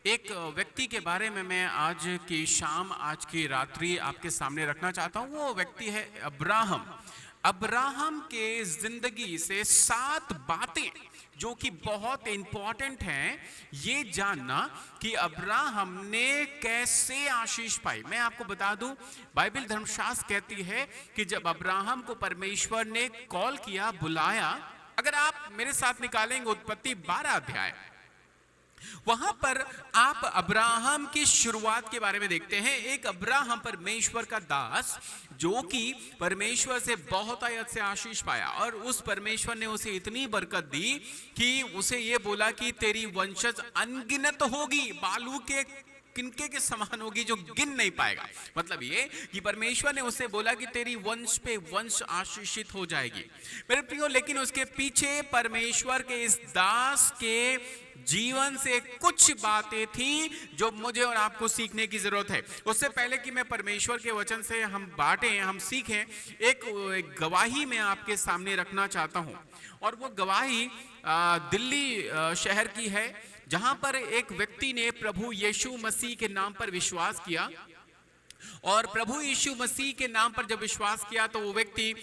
एक व्यक्ति के बारे में मैं आज की शाम, आज की रात्रि आपके सामने रखना चाहता हूँ। वो व्यक्ति है अब्राहम। अब्राहम के जिंदगी से 7 बातें जो कि बहुत इंपॉर्टेंट हैं, ये जानना कि अब्राहम ने कैसे आशीष पाई। मैं आपको बता दूं, बाइबल धर्मशास्त्र कहती है कि जब अब्राहम को परमेश्वर ने कॉल किया, बुलाया, अगर आप मेरे साथ निकालेंगे उत्पत्ति 12 अध्याय, वहां पर आप अब्राहम की शुरुआत के बारे में देखते हैं। एक अब्राहम परमेश्वर का दास जो कि परमेश्वर से बहुत आयत से आशीष पाया, और उस परमेश्वर ने उसे इतनी बरकत दी कि उसे ये बोला कि तेरी वंशज अनगिनत होगी, बालू के किनके के समान होगी जो गिन नहीं पाएगा। मतलब ये कि परमेश्वर ने उसे बोला कि तेरी वंश पे वंश आशीषित हो जाएगी मेरे प्रियो। लेकिन उसके पीछे परमेश्वर के इस दास के जीवन से कुछ बातें थी जो मुझे और आपको सीखने की जरूरत है। उससे पहले कि मैं परमेश्वर के वचन से हम बांटें, हम सीखें, एक गवाही मैं आपके सामने रखना चाहता हूं। और वो गवाही दिल्ली शहर की है, जहां पर एक व्यक्ति ने प्रभु यीशु मसीह के नाम पर विश्वास किया। और प्रभु यीशु मसीह के नाम पर जब विश्वास किया तो वो व्यक्ति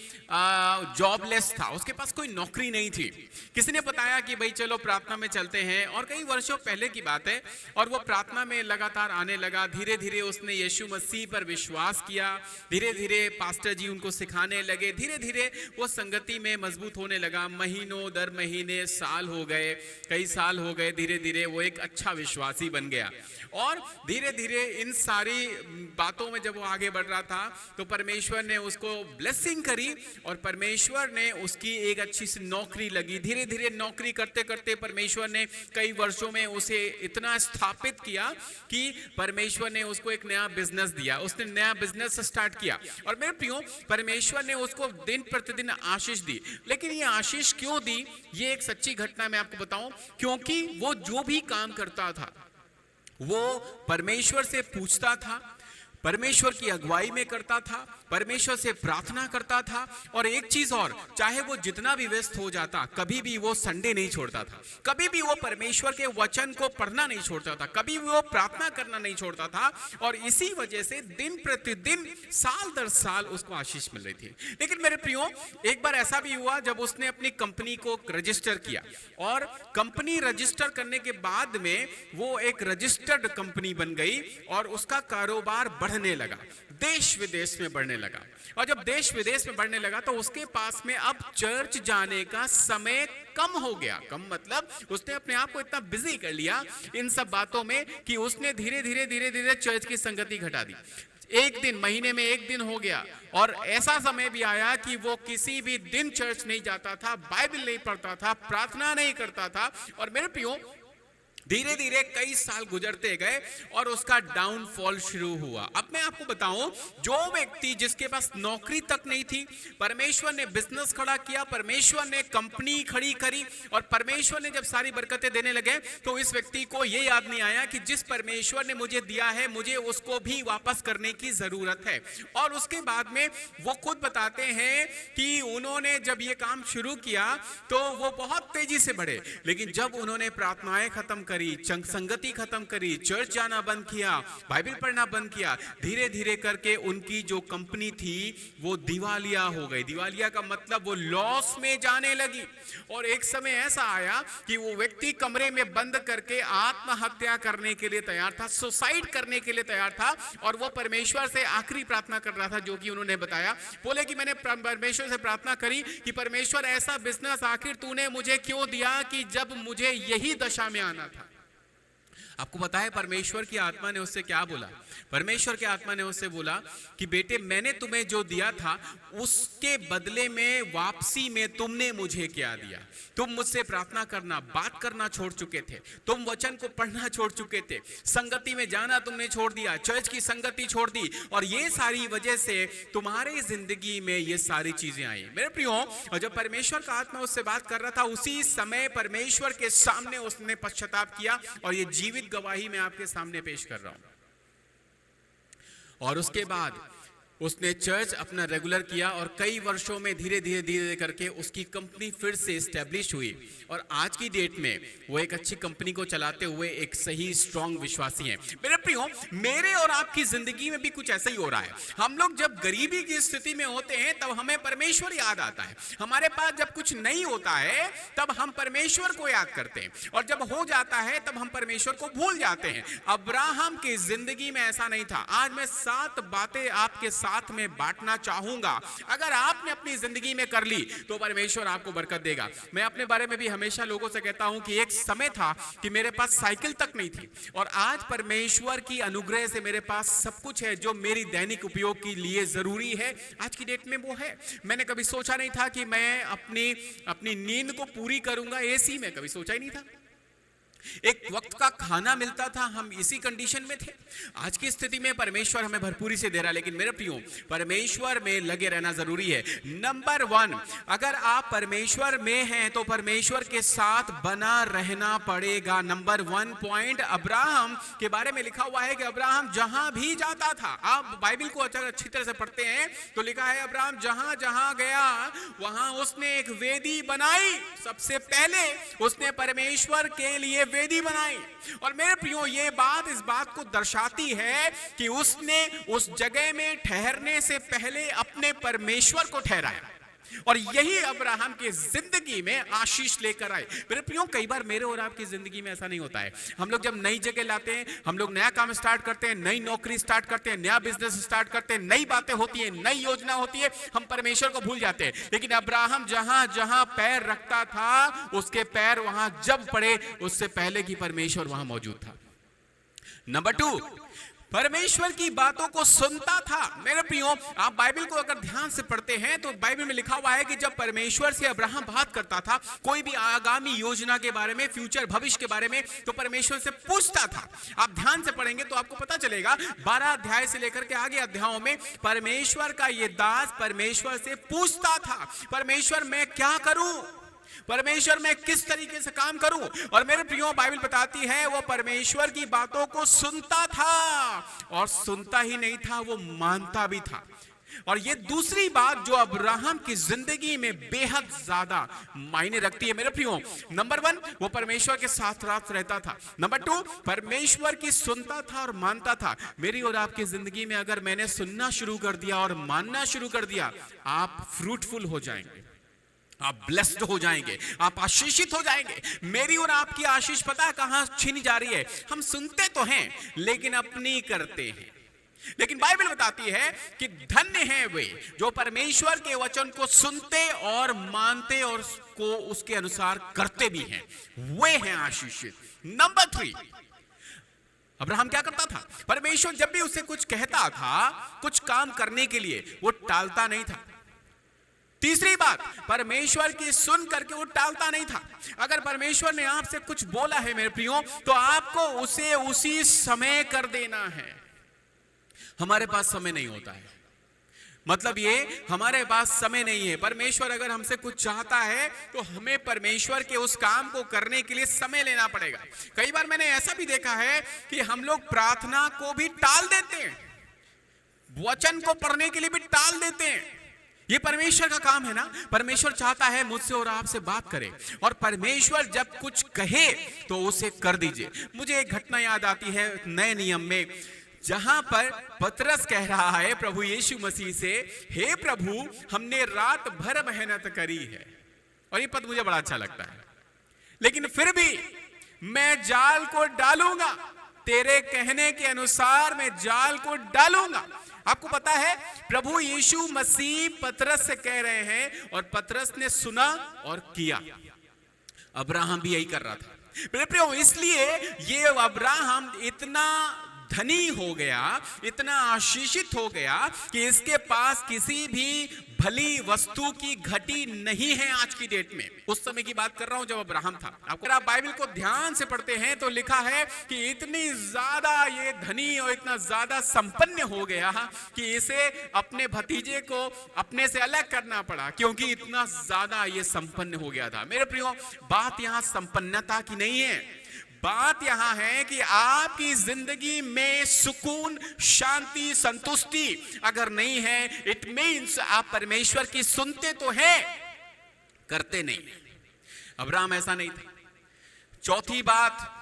जॉबलेस था, उसके पास कोई नौकरी नहीं थी। किसी ने बताया कि भाई चलो प्रार्थना में चलते हैं, और कई वर्षों पहले की बात है। और वो प्रार्थना में लगातार आने लगा। धीरे धीरे उसने यीशु मसीह पर विश्वास किया। धीरे धीरे पास्टर जी उनको सिखाने लगे। धीरे धीरे वो संगति में मजबूत होने लगा। महीनों दर महीने साल हो गए, कई साल हो गए। धीरे धीरे वो एक अच्छा विश्वासी बन गया। और धीरे धीरे इन सारी बातों में जब वो आगे बढ़ रहा था तो परमेश्वर ने उसको ब्लेसिंग करी, और परमेश्वर ने उसकी एक अच्छी सी नौकरी लगी। धीरे धीरे नौकरी करते करते परमेश्वर ने कई वर्षों में उसे इतना स्थापित किया कि परमेश्वर ने उसको एक नया बिजनेस दिया। उसने नया बिजनेस स्टार्ट किया, और मेरे प्रियो, परमेश्वर ने उसको दिन प्रतिदिन आशीष दी। लेकिन ये आशीष क्यों दी, ये एक सच्ची घटना मैं आपको बताऊं। क्योंकि वो जो भी काम करता था वो परमेश्वर से पूछता था, परमेश्वर की अगुवाई में करता था, परमेश्वर से प्रार्थना करता था। और एक चीज और, चाहे वो जितना भी व्यस्त हो जाता, कभी भी वो संडे नहीं छोड़ता था, कभी भी वो परमेश्वर के वचन को पढ़ना नहीं छोड़ता था, कभी भी वो प्रार्थना करना नहीं छोड़ता था। और इसी वजह से दिन प्रतिदिन, साल दर साल उसको आशीष मिल रही थी। लेकिन मेरे प्रियो, एक बार ऐसा भी हुआ जब उसने अपनी कंपनी को रजिस्टर किया, और कंपनी रजिस्टर करने के बाद में वो एक रजिस्टर्ड कंपनी बन गई, और उसका कारोबार बढ़ने लगा, देश विदेश में बढ़ने लगा। और जब देश विदेश में बढ़ने लगा तो उसके पास में अब चर्च जाने का समय कम हो गया। कम मतलब उसने अपने आप को इतना बिजी कर लिया इन सब बातों में कि उसने धीरे धीरे धीरे धीरे चर्च की संगति घटा दी। एक दिन, महीने में एक दिन हो गया, और ऐसा समय भी आया कि वो किसी भी दिन चर्च नहीं जाता था, बाइबल नहीं पढ़ता था, प्रार्थना नहीं करता था। और मेरे प्रियो, धीरे धीरे कई साल गुजरते गए और उसका डाउनफॉल शुरू हुआ। अब मैं आपको बताऊं, जो व्यक्ति जिसके पास नौकरी तक नहीं थी, परमेश्वर ने बिजनेस खड़ा किया, परमेश्वर ने कंपनी खड़ी करी, और परमेश्वर ने जब सारी बरकतें देने लगे तो इस व्यक्ति को यह याद नहीं आया कि जिस परमेश्वर ने मुझे दिया है, मुझे उसको भी वापस करने की जरूरत है। और उसके बाद में वो खुद बताते हैं कि उन्होंने जब ये काम शुरू किया तो वो बहुत तेजी से बढ़े। लेकिन जब उन्होंने प्रार्थनाएं खत्म करी, संगति खत्म करी, चर्च जाना बंद किया, बाइबल पढ़ना बंद किया, धीरे धीरे करके उनकी जो कंपनी थी वो दिवालिया हो गई। दिवालिया का मतलब वो लॉस में जाने लगी। और एक समय ऐसा आया कि वो व्यक्ति कमरे में बंद करके आत्महत्या करने के लिए तैयार था, सुसाइड करने के लिए तैयार था। और वो परमेश्वर से आखिरी प्रार्थना कर रहा था, जो कि उन्होंने बताया। बोले कि मैंने परमेश्वर से प्रार्थना करी कि परमेश्वर, ऐसा बिजनेस आखिर तूने मुझे क्यों दिया कि जब मुझे यही दशा में आना था। आपको पता है परमेश्वर की आत्मा ने उससे क्या बोला? परमेश्वर की आत्मा ने उससे बोला कि बेटे, मैंने तुम्हें जो दिया था उसके बदले में, वापसी में तुमने मुझे क्या दिया? तुम मुझसे प्रार्थना करना, बात करना छोड़ चुके थे, तुम वचन को पढ़ना छोड़ चुके थे, संगति में जाना तुमने छोड़ दिया, चर्च की संगति छोड़ दी, और ये सारी वजह से तुम्हारे जिंदगी में ये सारी चीजें आई। मेरे प्रियो, और जब परमेश्वर का आत्मा उससे बात कर रहा था, उसी समय परमेश्वर के सामने उसने पश्चाताप किया, और ये जीवित गवाही मैं आपके सामने पेश कर रहा हूं। और उसके बाद उसने चर्च अपना रेगुलर किया और कई वर्षों में धीरे धीरे धीरे करके उसकी कंपनी फिर से एस्टेब्लिश हुई और आज की डेट में वो एक अच्छी कंपनी को चलाते हुए एक सही स्ट्रांग विश्वासी हैं। मेरे प्रियो, मेरे और आपकी जिंदगी में भी कुछ ऐसा ही हो रहा है। हम लोग जब गरीबी की स्थिति में होते हैं तब हमें परमेश्वर याद आता है। हमारे पास जब कुछ नहीं होता है तब हम परमेश्वर को याद करते हैं और जब हो जाता है तब हम परमेश्वर को भूल जाते हैं। अब्राहम की जिंदगी में ऐसा नहीं था। आज मैं 7 बातें आपके साथ में बांटना चाहूंगा। अगर आपने अपनी जिंदगी में कर ली तो परमेश्वर आपको बरकत देगा। मैं अपने बारे में भी हमेशा लोगों से कहता हूं कि एक समय था कि मेरे पास साइकिल तक नहीं थी और आज परमेश्वर की अनुग्रह से मेरे पास सब कुछ है जो मेरी दैनिक उपयोग के लिए जरूरी है। आज की डेट में वो है। मैंने कभी सोचा नहीं था कि मैं अपनी नींद को पूरी करूंगा एसी में, कभी सोचा ही नहीं था। एक वक्त का खाना मिलता था, हम इसी कंडीशन में थे। आज की स्थिति में परमेश्वर हमें भरपूरी से दे रहा है, लेकिन मेरे प्रियो, परमेश्वर में लगे रहना जरूरी है। नंबर 1, अगर आप परमेश्वर में हैं तो परमेश्वर के साथ बना रहना पड़ेगा। नंबर 1 पॉइंट, अब्राहम के बारे में लिखा हुआ है कि अब्राहम जहां भी जाता था, आप बाइबल को अच्छी तरह से पढ़ते हैं तो लिखा है अब्राहम जहां जहां गया वहां उसने एक वेदी बनाई। सबसे पहले उसने परमेश्वर के लिए वेदी बनाई। और मेरे प्रियो, ये बात इस बात को दर्शाती है कि उसने उस जगह में ठहरने से पहले अपने परमेश्वर को ठहराया और यही अब्राहम की जिंदगी में आशीष लेकर आए। मेरे प्रियो, कई बार मेरे और आपकी जिंदगी में ऐसा नहीं होता है। हम लोग जब नई जगह लाते हैं, हम लोग नया काम स्टार्ट करते हैं, नई नौकरी स्टार्ट करते हैं, नया बिजनेस स्टार्ट करते हैं, नई बातें होती है, नई योजना होती है, हम परमेश्वर को भूल जाते हैं। लेकिन अब्राहम जहां जहां पैर रखता था उसके पैर वहां जब पड़े उससे पहले की परमेश्वर वहां मौजूद था। नंबर 2, परमेश्वर की बातों को सुनता था। मेरे प्रियो, आप बाइबल को अगर ध्यान से पढ़ते हैं तो बाइबल में लिखा हुआ है कि जब परमेश्वर से अब्राहम बात करता था कोई भी आगामी योजना के बारे में, फ्यूचर भविष्य के बारे में, तो परमेश्वर से पूछता था। आप ध्यान से पढ़ेंगे तो आपको पता चलेगा 12 अध्याय से लेकर के आगे अध्यायों में परमेश्वर का ये दास परमेश्वर से पूछता था, परमेश्वर मैं क्या करूं, परमेश्वर मैं किस तरीके से काम करूं। और मेरे प्रियो, बाइबल बताती है वो परमेश्वर की बातों को सुनता था और सुनता ही नहीं था, वो मानता भी था। और ये दूसरी बात जो अब्राहम की जिंदगी में बेहद ज्यादा मायने रखती है। मेरे प्रियो, नंबर 1, वो परमेश्वर के साथ रात रहता था। नंबर 2, परमेश्वर की सुनता था और मानता था। मेरी और आपकी जिंदगी में अगर मैंने सुनना शुरू कर दिया और मानना शुरू कर दिया, आप फ्रूटफुल हो जाएंगे, आप ब्लेस्ड हो जाएंगे, आप आशीषित हो जाएंगे। मेरी और आपकी आशीष पता कहां छीनी जा रही है? हम सुनते तो हैं लेकिन अपनी करते हैं। लेकिन बाइबल बताती है कि धन्य हैं वे जो परमेश्वर के वचन को सुनते और मानते और उसको उसके अनुसार करते भी हैं, वे हैं आशीषित। नंबर 3, अब्राहम क्या करता था? परमेश्वर जब भी उसे कुछ कहता था कुछ काम करने के लिए, वो टालता नहीं था। तीसरी बात, परमेश्वर की सुन करके वो टालता नहीं था। अगर परमेश्वर ने आपसे कुछ बोला है मेरे प्रियो, तो आपको उसे उसी समय कर देना है। हमारे पास समय नहीं होता है, मतलब ये हमारे पास समय नहीं है। परमेश्वर अगर हमसे कुछ चाहता है तो हमें परमेश्वर के उस काम को करने के लिए समय लेना पड़ेगा। कई बार मैंने ऐसा भी देखा है कि हम लोग प्रार्थना को भी टाल देते हैं, वचन को पढ़ने के लिए भी टाल देते हैं। ये परमेश्वर का काम है ना। परमेश्वर चाहता है मुझसे और आपसे बात करे, और परमेश्वर जब कुछ कहे तो उसे कर दीजिए। मुझे एक घटना याद आती है नए नियम में, जहां पर पतरस कह रहा है प्रभु यीशु मसीह से, हे प्रभु हमने रात भर मेहनत करी है। और ये पद मुझे बड़ा अच्छा लगता है, लेकिन फिर भी मैं जाल को डालूंगा, तेरे कहने के अनुसार मैं जाल को डालूंगा। आपको पता है प्रभु यीशु मसीह पतरस से कह रहे हैं और पतरस ने सुना और किया। अब्राहम भी यही कर रहा था मेरे प्रियो। इसलिए ये अब्राहम इतना धनी हो गया, इतना आशीषित हो गया कि इसके पास किसी भी भली वस्तु की घटी नहीं है आज की डेट में। उस समय की बात कर रहा हूं जब अब्राहम था। अगर आप बाइबल को ध्यान से पढ़ते हैं तो लिखा है कि इतनी ज्यादा ये धनी और इतना ज्यादा संपन्न हो गया कि इसे अपने भतीजे को अपने से अलग करना पड़ा, क्योंकि इतना ज्यादा ये संपन्न हो गया था। मेरे प्रियो, बात यहां संपन्नता की नहीं है, बात यहां है कि आपकी जिंदगी में सुकून, शांति, संतुष्टि अगर नहीं है, इट मीन्स आप परमेश्वर की सुनते तो हैं, करते नहीं। अब्राहम ऐसा नहीं था। चौथी बात,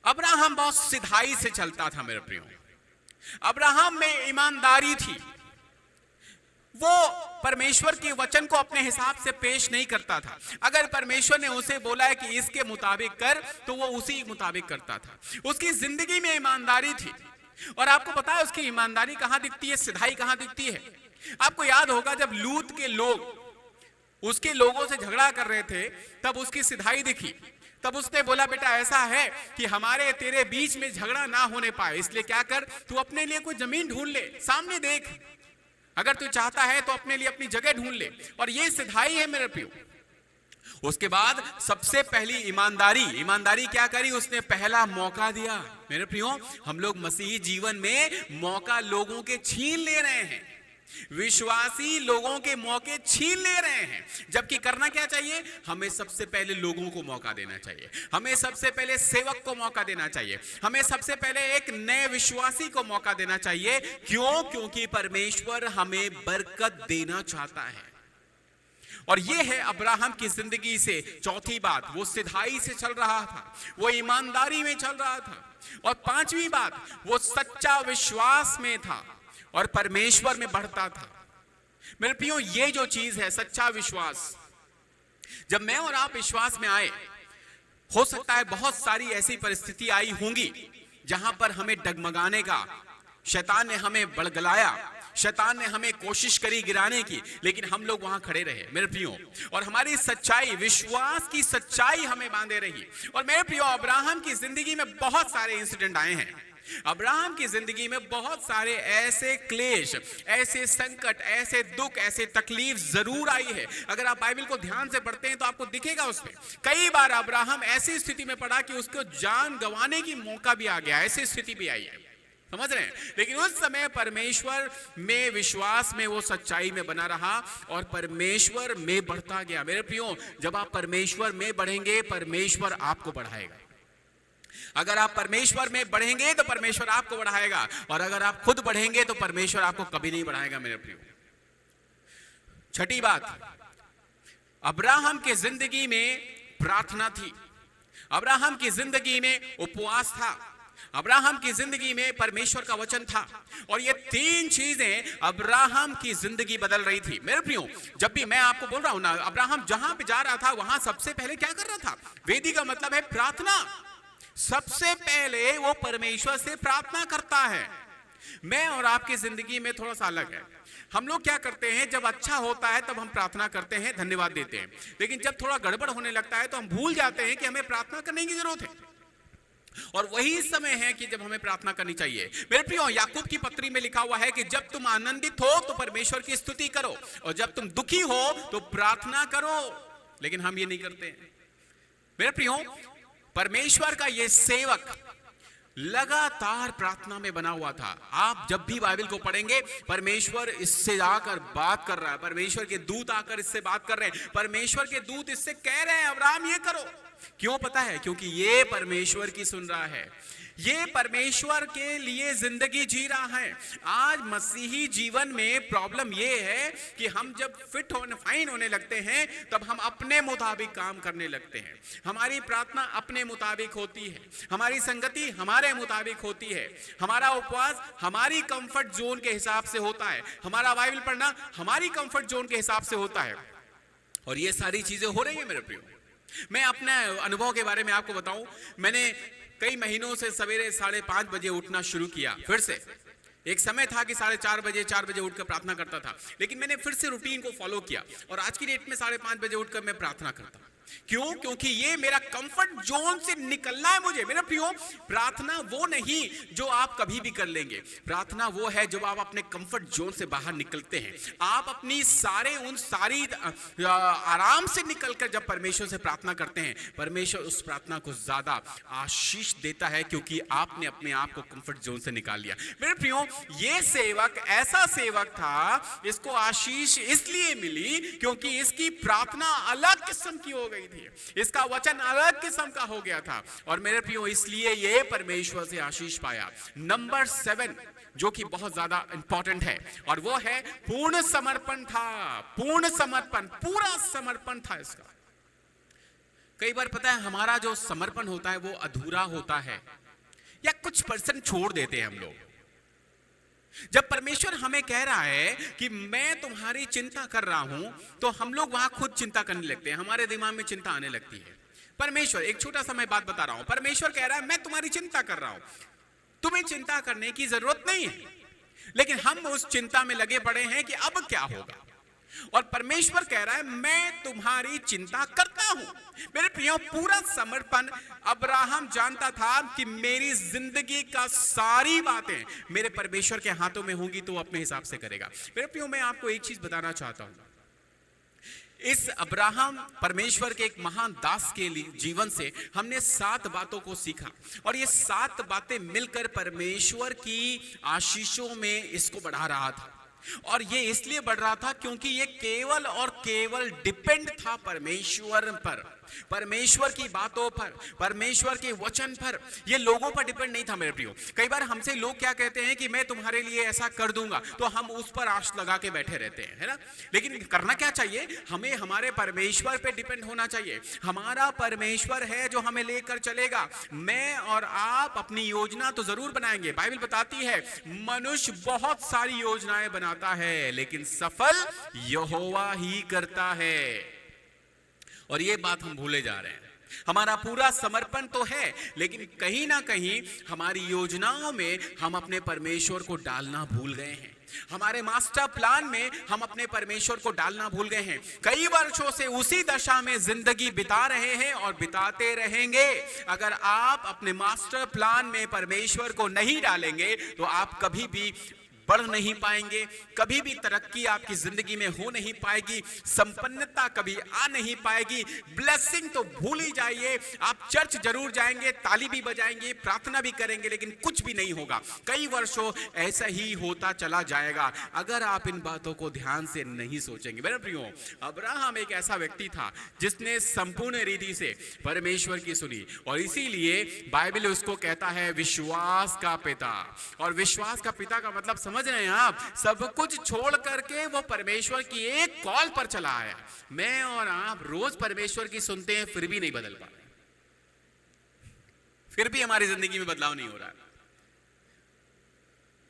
अब्राहम बहुत सिधाई से चलता था मेरे प्रियो। अब्राहम में ईमानदारी थी। वो परमेश्वर के वचन को अपने हिसाब से पेश नहीं करता था। अगर परमेश्वर ने उसे बोला है कि इसके मुताबिक कर, तो वो उसी मुताबिक करता था। उसकी जिंदगी में ईमानदारी थी। और आपको पता है उसकी ईमानदारी कहां दिखती है, सिधाई कहां दिखती है? आपको याद होगा जब लूत के लोग उसके लोगों से झगड़ा कर रहे थे, तब उसकी सिधाई दिखी। तब उसने बोला, बेटा ऐसा है कि हमारे तेरे बीच में झगड़ा ना होने पाए, इसलिए क्या कर, तू अपने लिए कोई जमीन ढूंढ ले, सामने देख, अगर तू चाहता है तो अपने लिए अपनी जगह ढूंढ ले। और ये सिधाई है मेरे प्रियो। उसके बाद सबसे पहली ईमानदारी क्या करी? उसने पहला मौका दिया। मेरे प्रियो, हम लोग मसीही जीवन में मौका लोगों के छीन ले रहे हैं। विश्वासी लोगों के मौके छीन ले रहे हैं, जबकि करना क्या चाहिए? हमें सबसे पहले लोगों को मौका देना चाहिए। हमें सबसे पहले सेवक को मौका देना चाहिए। हमें सबसे पहले एक नए विश्वासी को मौका देना चाहिए। क्यों? क्योंकि परमेश्वर हमें बरकत देना चाहता है। और यह है अब्राहम की जिंदगी से चौथी बात, वो सिधाई से चल रहा था, वो ईमानदारी में चल रहा था। और पांचवी बात, वो सच्चा विश्वास में था और परमेश्वर में बढ़ता था। मेरे प्रियो, ये जो चीज है सच्चा विश्वास, जब मैं और आप विश्वास में आए, हो सकता है बहुत सारी ऐसी परिस्थिति आई होंगी जहां पर हमें डगमगाने का, शैतान ने हमें बड़गलाया, शैतान ने हमें कोशिश करी गिराने की, लेकिन हम लोग वहां खड़े रहे मेरे प्रियो। और हमारी सच्चाई, विश्वास की सच्चाई हमें बांधे रही। और मेरे प्रियो, अब्राहम की जिंदगी में बहुत सारे इंसिडेंट आए हैं। अब्राहम की जिंदगी में बहुत सारे ऐसे क्लेश, ऐसे संकट, ऐसे दुख, ऐसे तकलीफ जरूर आई है। अगर आप बाइबल को ध्यान से पढ़ते हैं तो आपको दिखेगा उसमें कई बार अब्राहम ऐसी स्थिति में पड़ा कि उसको जान गंवाने की मौका भी आ गया, ऐसी स्थिति भी आई है। समझ रहे हैं? लेकिन उस समय परमेश्वर में विश्वास में वो सच्चाई में बना रहा और परमेश्वर में बढ़ता गया। मेरे प्रियो, जब आप परमेश्वर में बढ़ेंगे, परमेश्वर आपको बढ़ाएगा। अगर आप परमेश्वर में बढ़ेंगे तो परमेश्वर आपको बढ़ाएगा, और अगर आप खुद बढ़ेंगे तो परमेश्वर आपको कभी नहीं बढ़ाएगा। मेरे प्रियो, छठी बात, अब्राहम के जिंदगी में प्रार्थना थी। अब्राहम की जिंदगी में उपवास था। अब्राहम की जिंदगी में परमेश्वर का वचन था। और ये तीन चीजें अब्राहम की जिंदगी बदल रही थी। मेरे प्रियो, जब भी मैं आपको बोल रहा हूं ना, अब्राहम जहां पे जा रहा था वहां सबसे पहले क्या कर रहा था? वेदी का मतलब है प्रार्थना। सबसे पहले वो परमेश्वर से प्रार्थना करता है। मैं और आपकी जिंदगी में थोड़ा सा अलग है। हम लोग क्या करते हैं, जब अच्छा होता है तब हम प्रार्थना करते हैं, धन्यवाद देते हैं। लेकिन जब थोड़ा गड़बड़ होने लगता है तो हम भूल जाते हैं कि हमें प्रार्थना करने की जरूरत है। और वही समय है कि जब हमें प्रार्थना करनी चाहिए। मेरे प्रियो, याकूब की पत्री में लिखा हुआ है कि जब तुम आनंदित हो तो परमेश्वर की स्तुति करो, और जब तुम दुखी हो तो प्रार्थना करो। लेकिन हम ये नहीं करते हैं। मेरे प्रियो, परमेश्वर का ये सेवक लगातार प्रार्थना में बना हुआ था। आप जब भी बाइबल को पढ़ेंगे, परमेश्वर इससे आकर बात कर रहा है, परमेश्वर के दूत आकर इससे बात कर रहे हैं, परमेश्वर के दूत इससे कह रहे हैं अब्राहम ये करो। क्यों पता है? क्योंकि ये परमेश्वर की सुन रहा है, ये परमेश्वर के लिए जिंदगी जी रहा है। आज मसीही जीवन में प्रॉब्लम ये है कि हम जब फिट होने, फाइन होने लगते हैं, तब हम अपने मुताबिक काम करने लगते हैं। हमारी प्रार्थना अपने मुताबिक होती है, हमारी संगति हमारे मुताबिक होती है, हमारा उपवास हमारी कंफर्ट जोन के हिसाब से होता है, हमारा बाइबल पढ़ना हमारी कंफर्ट जोन के हिसाब से होता है। और ये सारी चीजें हो रही है मेरे प्रियो। मैं अपने अनुभव के बारे में आपको बताऊं। मैंने कई महीनों से सवेरे 5:30 बजे उठना शुरू किया। फिर से एक समय था कि 4:30 बजे 4 बजे उठकर प्रार्थना करता था, लेकिन मैंने फिर से रूटीन को फॉलो किया और आज की डेट में 5:30 बजे उठकर मैं प्रार्थना करता हूं। क्यों? क्योंकि ये मेरा कंफर्ट जोन से निकलना है मुझे। मेरे प्रियो, प्रार्थना वो नहीं जो आप कभी भी कर लेंगे। प्रार्थना वो है जब आप अपने कंफर्ट जोन से बाहर निकलते हैं। आप अपनी सारी आराम से निकलकर जब परमेश्वर से प्रार्थना करते हैं, परमेश्वर उस प्रार्थना को ज्यादा आशीष देता है, क्योंकि आपने अपने आप को कंफर्ट जोन से निकाल लिया। मेरे प्रियो, ये सेवक ऐसा सेवक था, इसको आशीष इसलिए मिली क्योंकि इसकी प्रार्थना अलग किस्म की हो गई। गई थी, इसका वचन अलग किस्म का हो गया था। और मेरे प्रियो, इसलिए ये परमेश्वर से आशीष पाया। नंबर 7 जो कि बहुत ज्यादा इंपॉर्टेंट है, और वो है पूर्ण समर्पण था। पूर्ण समर्पण, पूरा समर्पण था इसका। कई बार पता है हमारा जो समर्पण होता है वो अधूरा होता है, या कुछ परसेंट छोड़ देते हैं हम लोग। जब परमेश्वर हमें कह रहा है कि मैं तुम्हारी चिंता कर रहा हूं, तो हम लोग वहां खुद चिंता करने लगते हैं, हमारे दिमाग में चिंता आने लगती है। परमेश्वर, एक छोटा सा मैं बात बता रहा हूं, परमेश्वर कह रहा है मैं तुम्हारी चिंता कर रहा हूं, तुम्हें चिंता करने की जरूरत नहीं है, लेकिन हम उस चिंता में लगे पड़े हैं कि अब क्या होगा। और परमेश्वर कह रहा है मैं तुम्हारी चिंता करता हूं। मेरे प्रियो, पूरा समर्पण। अब्राहम जानता था कि मेरी जिंदगी का सारी बातें मेरे परमेश्वर के हाथों में होंगी, तो अपने हिसाब से करेगा। मेरे प्रियो, मैं आपको एक चीज बताना चाहता हूं। इस अब्राहम परमेश्वर के एक महान दास के जीवन से हमने 7 बातों को सीखा, और ये 7 बातें मिलकर परमेश्वर की आशीषों में इसको बढ़ा रहा था। और ये इसलिए बढ़ रहा था क्योंकि ये केवल और केवल डिपेंड था परमेश्वर पर, परमेश्वर की बातों पर, परमेश्वर के वचन पर। ये लोगों पर डिपेंड नहीं था। मेरे प्रियो, कई बार हमसे लोग क्या कहते हैं कि मैं तुम्हारे लिए ऐसा कर दूंगा, तो हम उस पर आश लगा के बैठे रहते हैं, है ना। लेकिन करना क्या चाहिए, हमें हमारे परमेश्वर पे डिपेंड होना चाहिए। हमारा परमेश्वर है जो हमें लेकर चलेगा। मैं और आप अपनी योजना तो जरूर बनाएंगे। बाइबल बताती है मनुष्य बहुत सारी योजनाएं बनाता है, लेकिन सफल यहोवा ही करता है। और ये बात हम भूले जा रहे हैं। हमारा पूरा समर्पण तो है, लेकिन कहीं ना कहीं हमारी योजनाओं में हम अपने परमेश्वर को डालना भूल गए हैं। हमारे मास्टर प्लान में हम अपने परमेश्वर को डालना भूल गए हैं। कई वर्षों से उसी दशा में जिंदगी बिता रहे हैं और बिताते रहेंगे। अगर आप अपने मास्टर प्लान में परमेश्वर को नहीं डालेंगे, तो आप कभी भी बढ़ नहीं पाएंगे, कभी भी तरक्की आपकी जिंदगी में हो नहीं पाएगी, संपन्नता कभी आ नहीं पाएगी, ब्लेसिंग तो भूल ही जाइए। आप चर्च जरूर जाएंगे, ताली भी बजाएंगे, प्रार्थना भी करेंगे, लेकिन कुछ भी नहीं होगा। कई वर्षों ऐसा ही होता चला जाएगा अगर आप इन बातों को ध्यान से नहीं सोचेंगे। मेरे प्रियो, अब्राहम एक ऐसा व्यक्ति था जिसने संपूर्ण रीति से परमेश्वर की सुनी, और इसीलिए बाइबल उसको कहता है विश्वास का पिता। और विश्वास का पिता का मतलब समझ रहे हैं आप, सब कुछ छोड़ करके वो परमेश्वर की एक कॉल पर चला आया। मैं और आप रोज परमेश्वर की सुनते हैं, फिर भी नहीं बदल पा रहे, फिर भी हमारी जिंदगी में बदलाव नहीं हो रहा।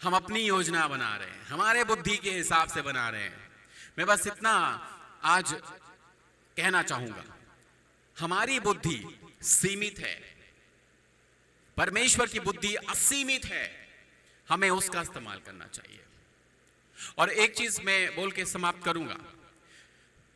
हम अपनी योजना बना रहे हैं, हमारे बुद्धि के हिसाब से बना रहे हैं। मैं बस इतना आज कहना चाहूंगा, हमारी बुद्धि सीमित है, परमेश्वर की बुद्धि असीमित है। हमें उसका इस्तेमाल करना चाहिए। और एक चीज मैं बोल के समाप्त करूंगा,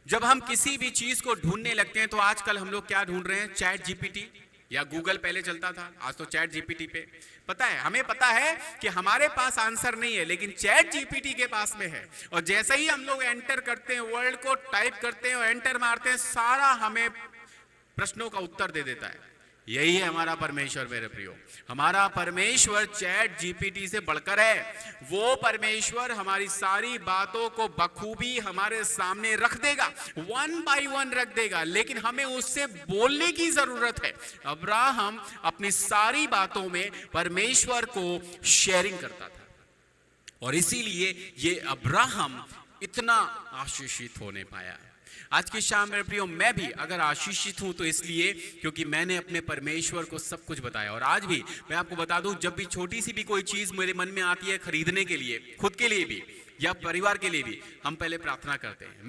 जब हम किसी भी चीज को ढूंढने लगते हैं, तो आजकल हम लोग क्या ढूंढ रहे हैं, चैट जीपीटी या गूगल पहले चलता था, आज तो चैट जीपीटी पे। पता है, हमें पता है कि हमारे पास आंसर नहीं है, लेकिन चैट जीपीटी के पास में है। और जैसे ही हम लोग एंटर करते हैं, वर्ड को टाइप करते हैं और एंटर मारते हैं, सारा हमें प्रश्नों का उत्तर दे देता है। यही है हमारा परमेश्वर। मेरे प्रियो, हमारा परमेश्वर चैट जीपीटी से बढ़कर है। वो परमेश्वर हमारी सारी बातों को बखूबी हमारे सामने रख देगा, 1 बाय 1 रख देगा, लेकिन हमें उससे बोलने की जरूरत है। अब्राहम अपनी सारी बातों में परमेश्वर को शेयरिंग करता था, और इसीलिए ये अब्राहम इतना आशीषित होने पाया। आज की शाम मेरे प्रियो, मैं भी अगर आशीषित हूं तो इसलिए क्योंकि मैंने अपने परमेश्वर को सब कुछ बताया। और आज भी मैं आपको बता दूं, जब भी छोटी सी भी कोई चीज मेरे मन में आती है खरीदने के लिए, खुद के लिए भी या परिवार के लिए भी, हम पहले प्रार्थना करते हैं।